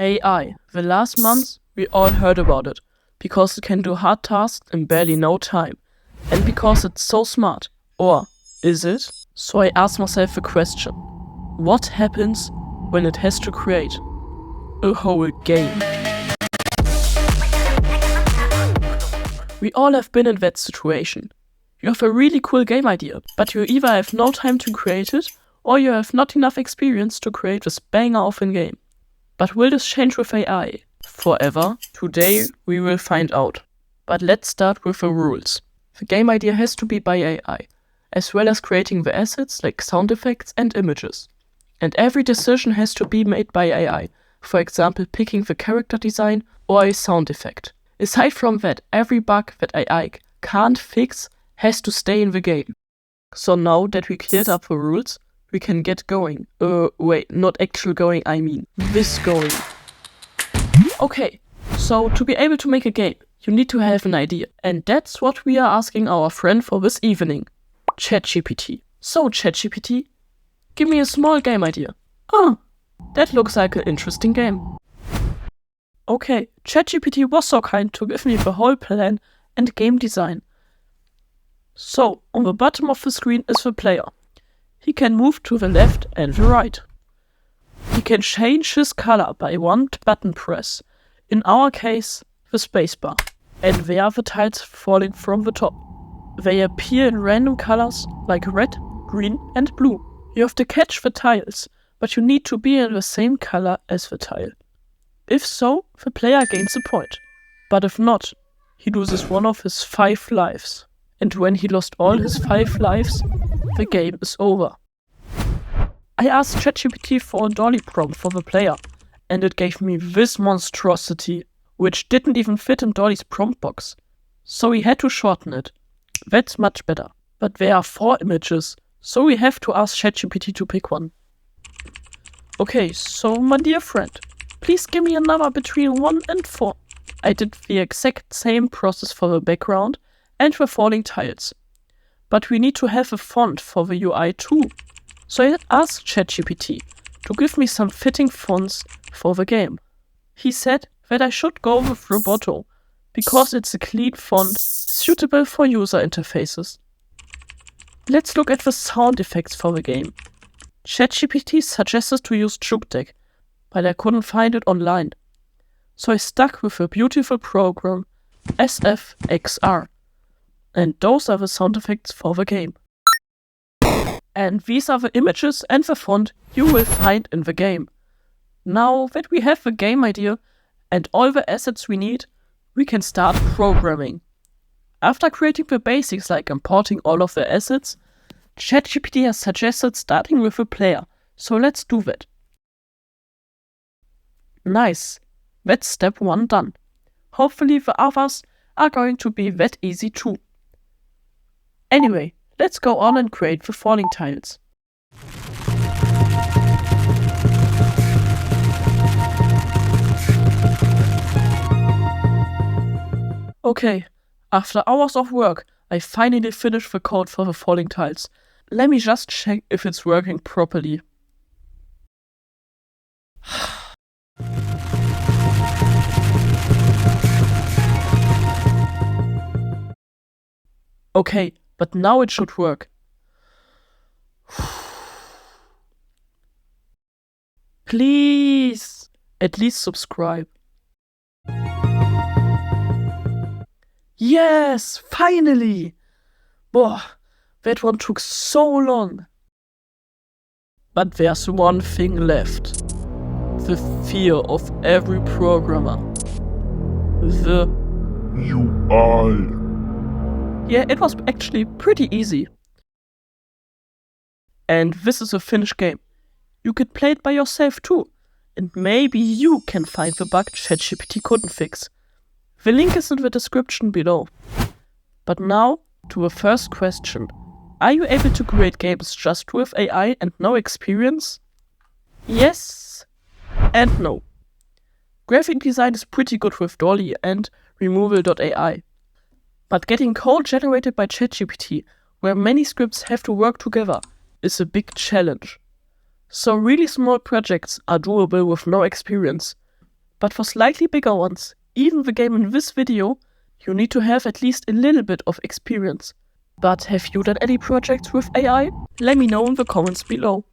AI. The last months, we all heard about it, because it can do hard tasks in barely no time, and because it's so smart. Or is it? So I asked myself a question. What happens when it has to create a whole game? We all have been in that situation. You have a really cool game idea, but you either have no time to create it, or you have not enough experience to create this banger of a game. But will this change with AI? Forever? Today we will find out. But let's start with the rules. The game idea has to be by AI, as well as creating the assets like sound effects and images. And every decision has to be made by AI, for example picking the character design or a sound effect. Aside from that, every bug that AI can't fix has to stay in the game. So now that we cleared up the rules, we can get going. Wait, not actual going, I mean this going. Okay, so to be able to make a game, you need to have an idea. And that's what we are asking our friend for this evening, ChatGPT. So ChatGPT, give me a small game idea. Oh, that looks like an interesting game. Okay, ChatGPT was so kind to give me the whole plan and game design. So, on the bottom of the screen is the player. He can move to the left and the right. He can change his color by one button press, in our case, the spacebar. And there are the tiles falling from the top. They appear in random colors like red, green and blue. You have to catch the tiles, but you need to be in the same color as the tile. If so, the player gains a point. But if not, he loses one of his 5 lives. And when he lost all his 5 lives, the game is over. I asked ChatGPT for a dall-e prompt for the player, and it gave me this monstrosity, which didn't even fit in dall-e's prompt box. So we had to shorten it. That's much better. But there are 4 images, so we have to ask ChatGPT to pick one. Okay, so my dear friend, please give me a number between 1 and 4. I did the exact same process for the background and the falling tiles. But we need to have a font for the UI too. So I asked ChatGPT to give me some fitting fonts for the game. He said that I should go with Godot, because it's a clean font suitable for user interfaces. Let's look at the sound effects for the game. ChatGPT suggested to use JukeDeck, but I couldn't find it online. So I stuck with a beautiful program, SFXR. And those are the sound effects for the game. And these are the images and the font you will find in the game. Now that we have the game idea and all the assets we need, we can start programming. After creating the basics like importing all of the assets, ChatGPT has suggested starting with the player, so let's do that. Nice, that's step 1 done. Hopefully the others are going to be that easy too. Anyway, let's go on and create the falling tiles. Okay, after hours of work, I finally finished the code for the falling tiles. Let me just check if it's working properly. Okay, but now it should work. Please, at least subscribe. Yes, finally! Boah, that one took so long. But there's one thing left. The fear of every programmer. The UI. Yeah, it was actually pretty easy. And this is a finished game. You could play it by yourself too. And maybe you can find the bug ChatGPT couldn't fix. The link is in the description below. But now, to the first question. Are you able to create games just with AI and no experience? Yes and no. Graphic design is pretty good with dall-e and removal.ai. But getting code generated by ChatGPT, where many scripts have to work together, is a big challenge. So really small projects are doable with no experience. But for slightly bigger ones, even the game in this video, you need to have at least a little bit of experience. But have you done any projects with AI? Let me know in the comments below.